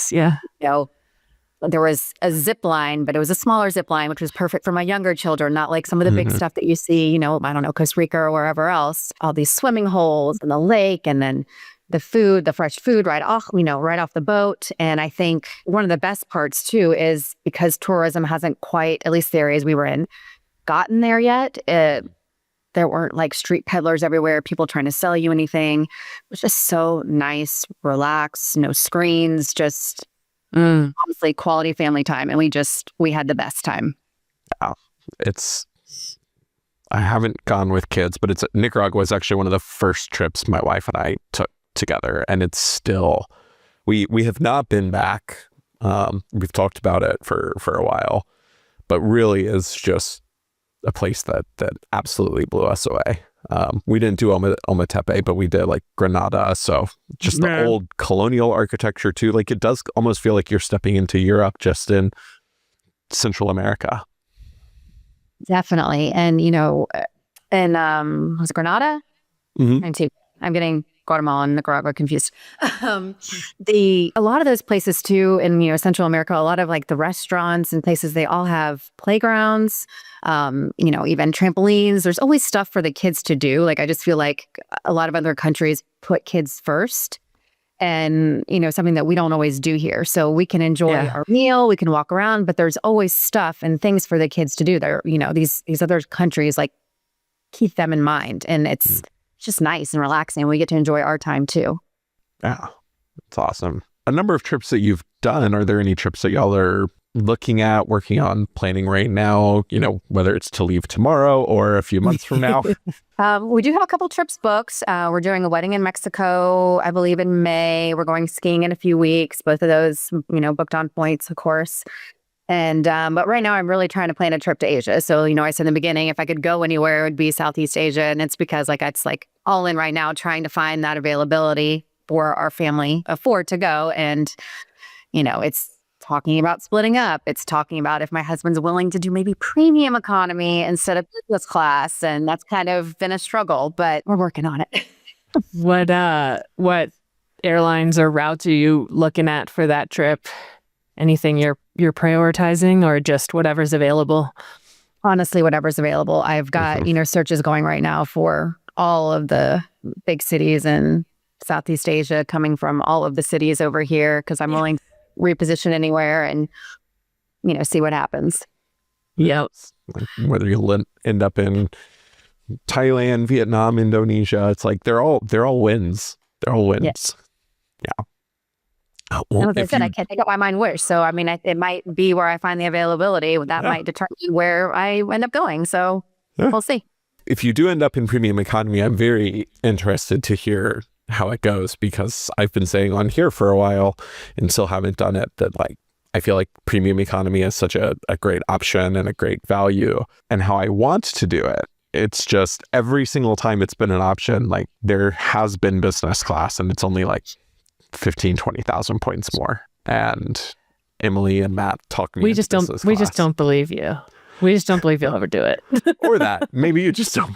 S2: there was a zip line, but it was a smaller zip line, which was perfect for my younger children, not like some of the big stuff that you see, I don't know, Costa Rica or wherever else, all these swimming holes in the lake, and then the fresh food right off the boat. And I think one of the best parts too is because tourism hasn't quite, at least the areas we were in, gotten there yet. There weren't like street peddlers everywhere, people trying to sell you anything. It was just so nice, relaxed, no screens, just honestly quality family time. And we had the best time.
S1: Yeah. I haven't gone with kids, but Nicaragua is actually one of the first trips my wife and I took together, and it's still, we have not been back. We've talked about it for a while, but really is just a place that absolutely blew us away. We didn't do Ometepe, but we did like Granada. So just the old colonial architecture too. Like it does almost feel like you're stepping into Europe just in Central America.
S2: Definitely. And, was it Granada?
S1: Mm-hmm.
S2: I'm getting Guatemala and Nicaragua confused. A lot of those places too, in Central America, a lot of like the restaurants and places, they all have playgrounds, even trampolines. There's always stuff for the kids to do. Like I just feel like a lot of other countries put kids first, and, something that we don't always do here. So we can enjoy our meal, we can walk around, but there's always stuff and things for the kids to do. There, these other countries, like, keep them in mind. And it's just nice and relaxing. We get to enjoy our time too.
S1: Yeah, it's awesome. A number of trips that you've done, are there any trips that y'all are looking at, working on, planning right now, whether it's to leave tomorrow or a few months from now?
S2: We do have a couple trips booked. We're doing a wedding in Mexico, I believe in May. We're going skiing in a few weeks. Both of those, booked on points, of course. And but right now I'm really trying to plan a trip to Asia. So, I said in the beginning, if I could go anywhere, it would be Southeast Asia. And it's because it's all in right now, trying to find that availability for our family afford to go. And, it's talking about splitting up. It's talking about if my husband's willing to do maybe premium economy instead of business class. And that's kind of been a struggle, but we're working on it.
S3: What airlines or routes are you looking at for that trip? Anything you're prioritizing, or just whatever's available?
S2: Honestly, whatever's available. I've got, searches going right now for all of the big cities in Southeast Asia, coming from all of the cities over here, because I'm willing to reposition anywhere and, see what happens.
S3: Yep.
S1: Whether you'll end up in Thailand, Vietnam, Indonesia, it's like they're all wins. They're all wins. Yeah.
S2: Well, like I said, I can't take up my mind wish. So, it might be where I find the availability. That might determine where I end up going. So we'll see.
S1: If you do end up in premium economy, I'm very interested to hear how it goes, because I've been saying on here for a while and still haven't done it, that I feel like premium economy is such a great option and a great value, and how I want to do it. It's just every single time it's been an option, there has been business class and it's only 15,000-20,000 points more. And Emily and Matt talk me
S3: we just don't believe you. We just don't believe you'll ever do it.
S1: Or that. Maybe you just don't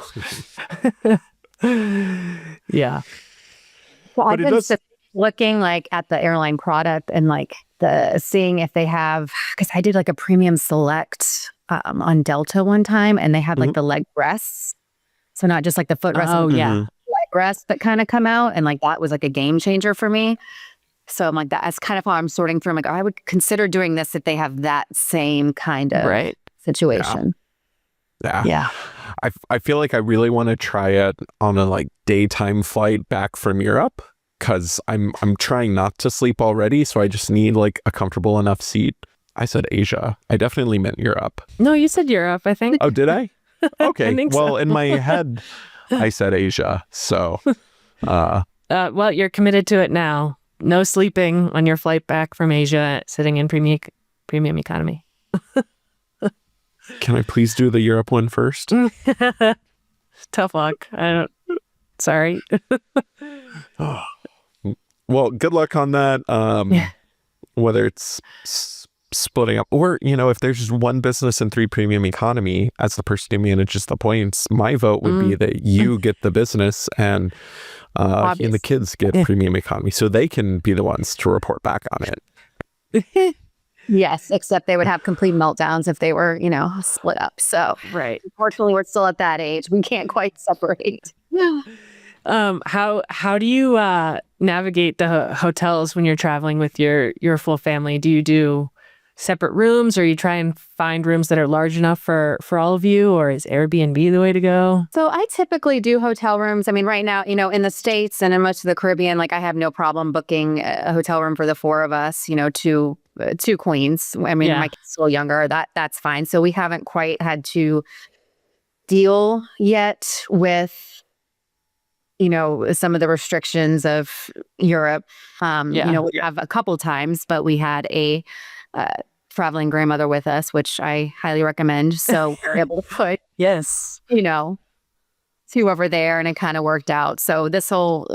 S1: believe.
S3: Yeah.
S2: Well, I've been looking at the airline product and seeing if they have, because I did a premium select on Delta one time, and they had the leg rests. So not just the foot rests.
S3: Oh, yeah.
S2: Leg rests that kind of come out, and that was a game changer for me. So I'm that's kind of how I'm sorting through. I would consider doing this if they have that same kind of situation.
S1: Yeah. I feel like I really want to try it on a daytime flight back from Europe, because I'm trying not to sleep already, so I just need a comfortable enough seat. I said Asia. I definitely meant Europe.
S3: No, you said Europe, I think.
S1: Oh, did I? Okay.
S3: I think
S1: well,
S3: so.
S1: in my head, I said Asia. So,
S3: well, you're committed to it now. No sleeping on your flight back from Asia, sitting in premium economy.
S1: Can I please do the Europe one first?
S3: Tough luck. Sorry.
S1: Well, good luck on that. Whether it's splitting up, or if there's just one business and 3 premium economy, as the person who manages the points, my vote would be that you get the business and the kids get premium economy, so they can be the ones to report back on it.
S2: Yes, except they would have complete meltdowns if they were, split up. So, unfortunately, we're still at that age. We can't quite separate.
S3: How do you navigate the hotels when you're traveling with your full family? Do you do separate rooms, or you try and find rooms that are large enough for all of you, or is Airbnb the way to go? So
S2: I typically do hotel rooms. Right now, in the States and in much of the Caribbean, I have no problem booking a hotel room for the 4 of us, two queens. My kids are still younger. That's fine. So we haven't quite had to deal yet with some of the restrictions of Europe. We have a couple times, but we had a traveling grandmother with us, which I highly recommend. So we're able to put, two over there, and it kind of worked out. So this will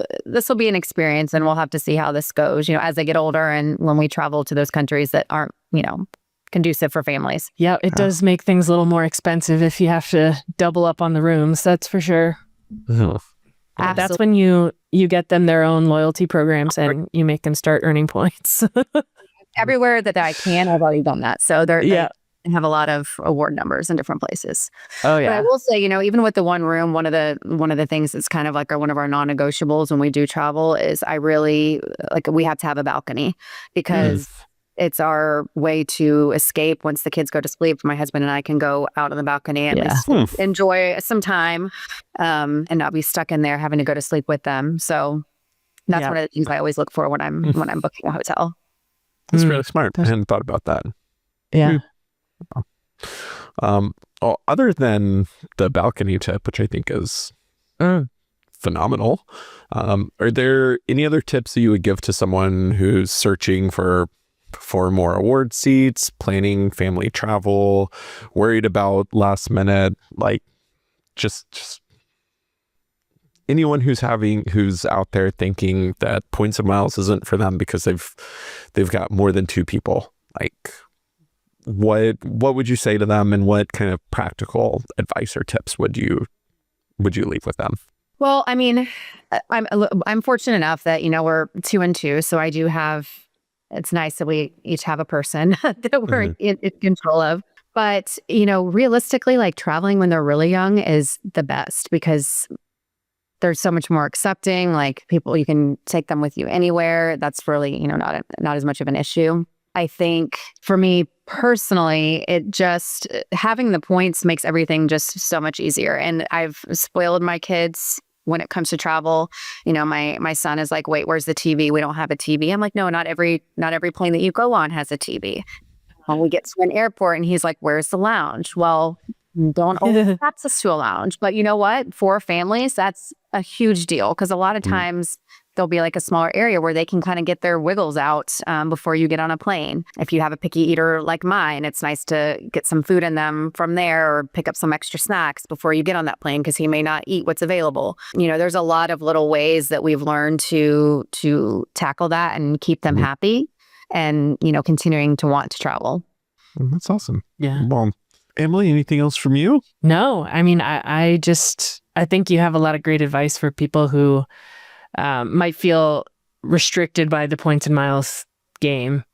S2: be an experience, and we'll have to see how this goes, as they get older and when we travel to those countries that aren't, conducive for families.
S3: Yeah, it does make things a little more expensive if you have to double up on the rooms. That's for sure. That's when you get them their own loyalty programs and you make them start earning points.
S2: Everywhere that I can, I've already done that. So have a lot of award numbers in different places.
S3: Oh
S2: But I
S3: yeah.
S2: will say, even with the one room, one of the things that's kind of like one of our non-negotiables when we do travel is I really like we have to have a balcony because it's our way to escape once the kids go to sleep. My husband and I can go out on the balcony and at least enjoy some time and not be stuck in there having to go to sleep with them. So that's one of the things I always look for when I'm booking a hotel.
S1: That's really smart. I hadn't thought about that.
S3: Yeah.
S1: Well, other than the balcony tip, which I think is phenomenal, are there any other tips that you would give to someone who's searching for more award seats, planning family travel, worried about last minute, like just anyone who's out there thinking that points and miles isn't for them because they've got more than 2 people? Like, what would you say to them, and what kind of practical advice or tips would you leave with them?
S2: Well, I mean, I'm fortunate enough that we're 2 and 2, so I do have. It's nice that we each have a person that we're in control of. But realistically, like traveling when they're really young is the best because they're so much more accepting. Like people, you can take them with you anywhere. That's really not as much of an issue. I think for me personally, it just having the points makes everything just so much easier. And I've spoiled my kids when it comes to travel. My son is like, wait, where's the TV? We don't have a TV. I'm like, no, not every plane that you go on has a TV. When we get to an airport and he's like, where's the lounge? Well, don't always have access to a lounge. But you know what? For families, that's a huge deal because a lot of times there'll be like a smaller area where they can kind of get their wiggles out before you get on a plane. If you have a picky eater like mine, it's nice to get some food in them from there or pick up some extra snacks before you get on that plane because he may not eat what's available. There's a lot of little ways that we've learned to tackle that and keep them happy and, continuing to want to travel.
S1: That's awesome.
S3: Yeah.
S1: Well, Emily, anything else from you?
S3: No, I mean, I think you have a lot of great advice for people who might feel restricted by the points and miles game,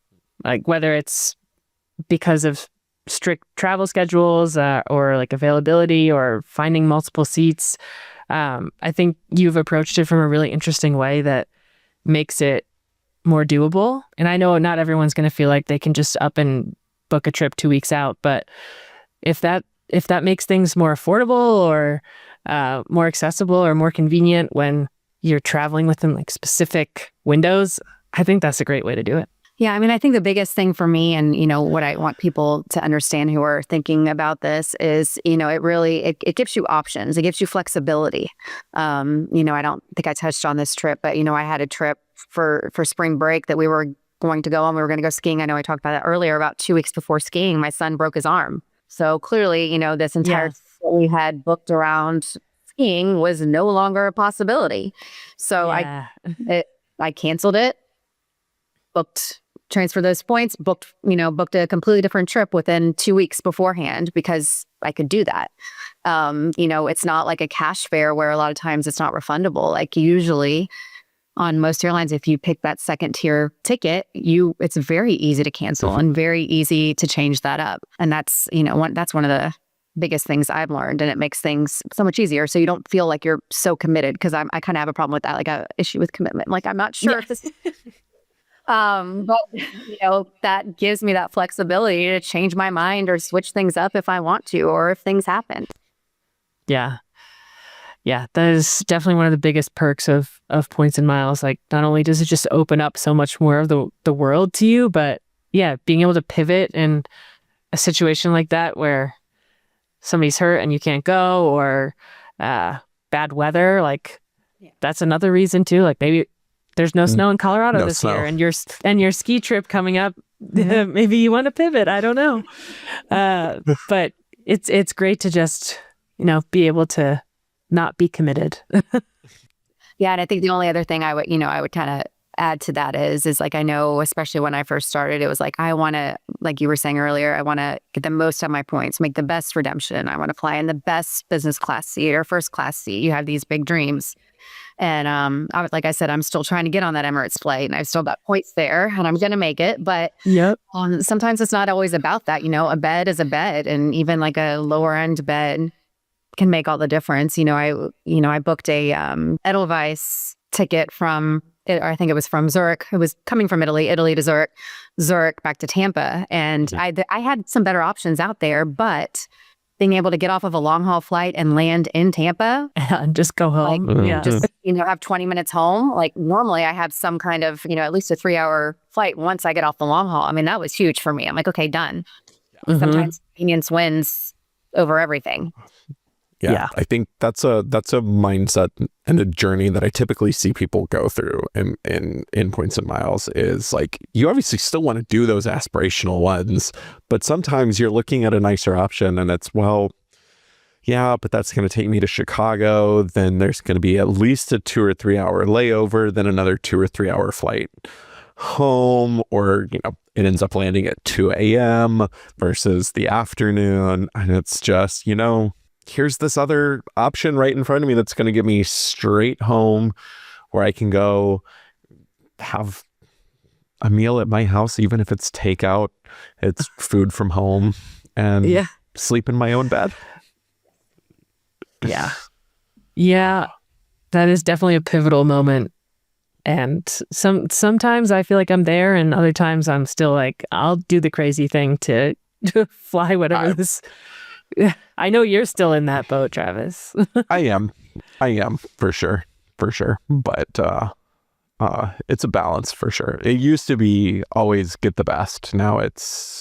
S3: like whether it's because of strict travel schedules or like availability or finding multiple seats. I think you've approached it from a really interesting way that makes it more doable. And I know not everyone's going to feel like they can just up and book a trip 2 weeks out, but if that makes things more affordable or more accessible or more convenient when you're traveling within like specific windows, I think that's a great way to do it.
S2: Yeah, I mean, I think the biggest thing for me and, what I want people to understand who are thinking about this is, it gives you options. It gives you flexibility. I don't think I touched on this trip, but, I had a trip for spring break that we were going to go on. We were going to go skiing. I know I talked about that earlier. About 2 weeks before skiing, my son broke his arm. So clearly, this entire trip we had booked around skiing was no longer a possibility. So I canceled it, transferred those points, booked a completely different trip within 2 weeks beforehand because I could do that. It's not like a cash fare where a lot of times it's not refundable. Like usually on most airlines, if you pick that second tier ticket, it's very easy to cancel and very easy to change that up. And that's, that's one of the biggest things I've learned, and it makes things so much easier. So you don't feel like you're so committed because I kind of have a problem with that, like a issue with commitment. Like I'm not sure if this, but that gives me that flexibility to change my mind or switch things up if I want to, or if things happen.
S3: Yeah. Yeah, that is definitely one of the biggest perks of points and miles. Like not only does it just open up so much more of the world to you, but yeah, being able to pivot in a situation like that where somebody's hurt and you can't go, or bad weather, like that's another reason too. Like maybe there's no snow in Colorado this year, and your ski trip coming up, maybe you want to pivot. I don't know, but it's great to just be able to not be committed.
S2: Yeah, and I think the only other thing I would kind of add to that is like, I know, especially when I first started, it was like, I want to, like you were saying earlier, I want to get the most out of my points, make the best redemption. I want to fly in the best business class seat or first class seat. You have these big dreams. And like I said, I'm still trying to get on that Emirates flight, and I've still got points there, and I'm going to make it. But sometimes it's not always about that. A bed is a bed, and even like a lower end bed can make all the difference. I booked a Edelweiss ticket from, I think it was from Zurich. It was coming from Italy to Zurich back to Tampa, and I had some better options out there, but being able to get off of a long haul flight and land in Tampa
S3: and just go home,
S2: have 20 minutes home. Like normally I have some kind of, at least a 3-hour flight once I get off the long haul. I mean, that was huge for me. I'm like, okay, done. Sometimes convenience wins over everything.
S1: Yeah, I think that's a mindset and a journey that I typically see people go through in points and miles. Is like, you obviously still want to do those aspirational ones, but sometimes you're looking at a nicer option and it's, well, yeah, but that's going to take me to Chicago. Then there's going to be at least a 2 or 3 hour layover, then another 2 or 3 hour flight home, or it ends up landing at 2 a.m. versus the afternoon, and it's just, here's this other option right in front of me that's going to get me straight home, where I can go have a meal at my house, even if it's takeout, it's food from home, and sleep in my own bed.
S3: Yeah, that is definitely a pivotal moment. And sometimes I feel like I'm there, and other times I'm still like, I'll do the crazy thing to fly whatever this... I know you're still in that boat, Travis.
S1: I am for sure. But it's a balance for sure. It used to be always get the best. Now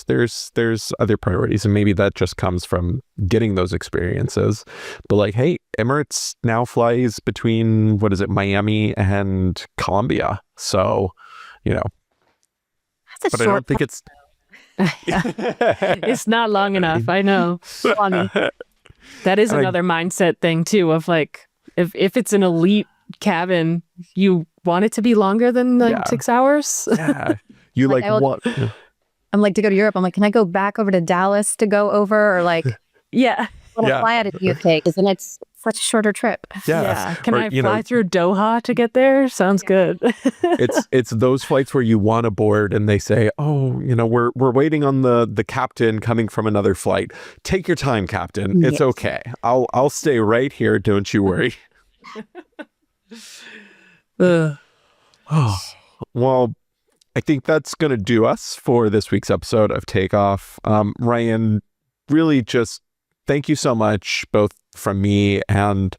S1: there's other priorities, and maybe that just comes from getting those experiences. But like, hey, Emirates now flies between, Miami and Colombia. So,
S2: That's a
S1: but I don't think it's...
S3: It's not long enough. I know. Funny. That is another mindset thing too, of like, if it's an elite cabin, you want it to be longer than 6 hours.
S1: Yeah. You like what?
S2: I'm like, to go to Europe, I'm like, can I go back over to Dallas to go over, or like what flight do you take? Because then it's such a shorter trip.
S3: Yeah. Can I fly through Doha to get there? Sounds good.
S1: It's those flights where you want to board and they say, oh, we're waiting on the captain coming from another flight. Take your time, captain. It's okay. I'll stay right here. Don't you worry. Well, I think that's going to do us for this week's episode of Takeoff. Ryan, really just thank you so much, both from me and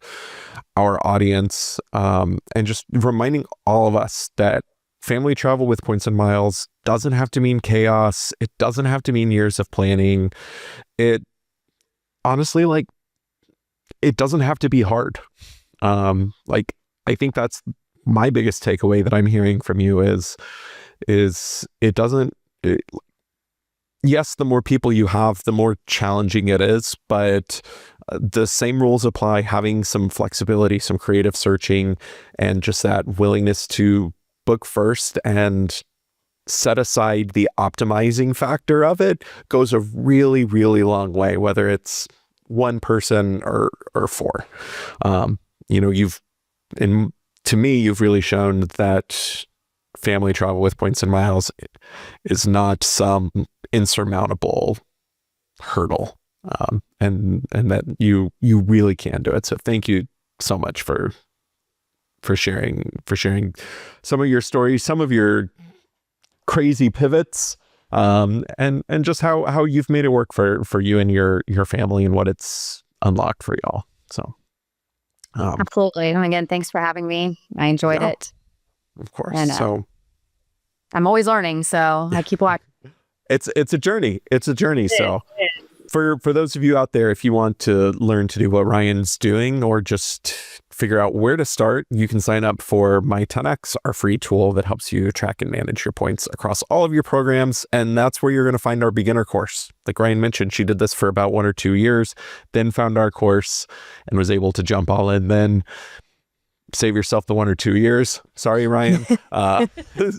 S1: our audience, and just reminding all of us that family travel with points and miles doesn't have to mean chaos. It doesn't have to mean years of planning. It honestly, it doesn't have to be hard. I think that's my biggest takeaway that I'm hearing from you is it doesn't... yes, the more people you have, the more challenging it is, but the same rules apply. Having some flexibility, some creative searching, and just that willingness to book first and set aside the optimizing factor of it goes a really, really long way, whether it's one person or four. To me, you've really shown that family travel with points and miles is not some insurmountable hurdle, and that you really can do it. So thank you so much for sharing some of your stories, some of your crazy pivots, and just how you've made it work for you and your family, and what it's unlocked for y'all. So
S2: absolutely. And again, thanks for having me. I enjoyed it.
S1: Of course.
S2: And,
S1: so
S2: I'm always learning, so I keep watching.
S1: It's a journey. So for those of you out there, if you want to learn to do what Ryan's doing, or just figure out where to start, you can sign up for My 10X, our free tool that helps you track and manage your points across all of your programs. And that's where you're going to find our beginner course. Like Ryan mentioned, she did this for about 1 or 2 years, then found our course and was able to jump all in. Then save yourself the 1 or 2 years. Sorry, Ryan.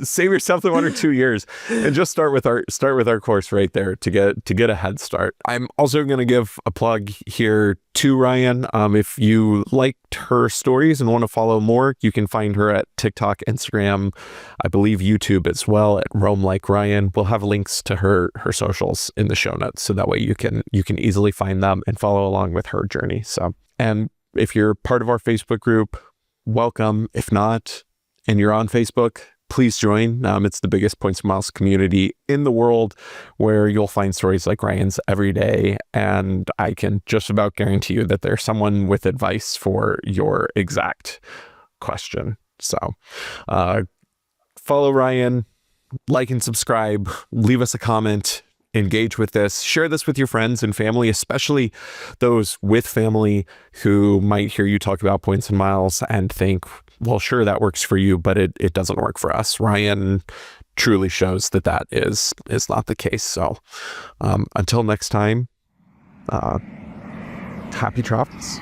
S1: Save yourself the 1 or 2 years and just start with our course right there to get a head start. I'm also going to give a plug here to Ryan. If you liked her stories and want to follow more, you can find her at TikTok, Instagram, I believe YouTube as well, at RoamLikeRyan. We'll have links to her socials in the show notes, so that way you can easily find them and follow along with her journey. So, and if you're part of our Facebook group, welcome. If not, and you're on Facebook, please join. It's the biggest Points and Miles community in the world, where you'll find stories like Ryan's every day. And I can just about guarantee you that there's someone with advice for your exact question. So follow Ryan, like and subscribe, leave us a comment, engage with this, share this with your friends and family, especially those with family who might hear you talk about Points and Miles and think, well, sure, that works for you, but it doesn't work for us. Ryan truly shows that is not the case. So until next time, happy travels.